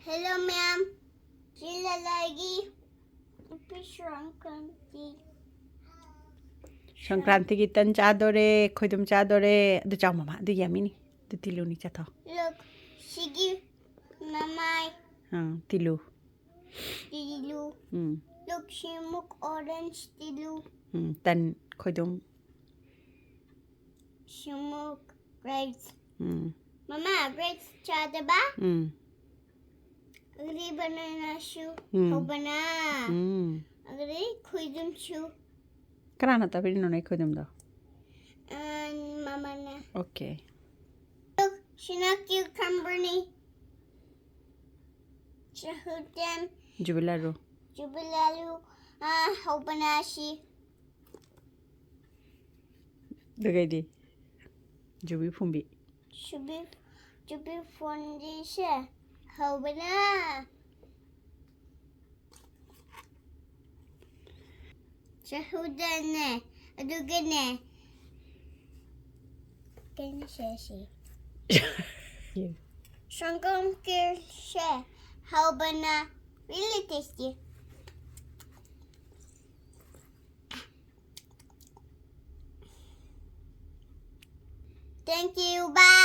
Hello, ma'am. Sila lagi. songkranti. Songkranti tan chadore, khoidum chadore. Du chao mama, du yamini. Du tilu ni cha tho. Look, she give mamai Tilu. tilu. Look, she make orange tilu. Tan khoidum. She make grapes. Mama, grapes chada ba? Agri banana shoe. How bana? Agri kuidum shoe. Karana ta pili no nai khoidum do. And mama na. Okay. Look, she not cucumber ni. She hood them. Jubilaru. Jubilalu. How bana she. Dugai di. Jubi phumbi. Jubi fondi she. How bana? She hood ne. Adugane. Can she? Songkranti she. How bana? Really tasty. Thank you. Bye.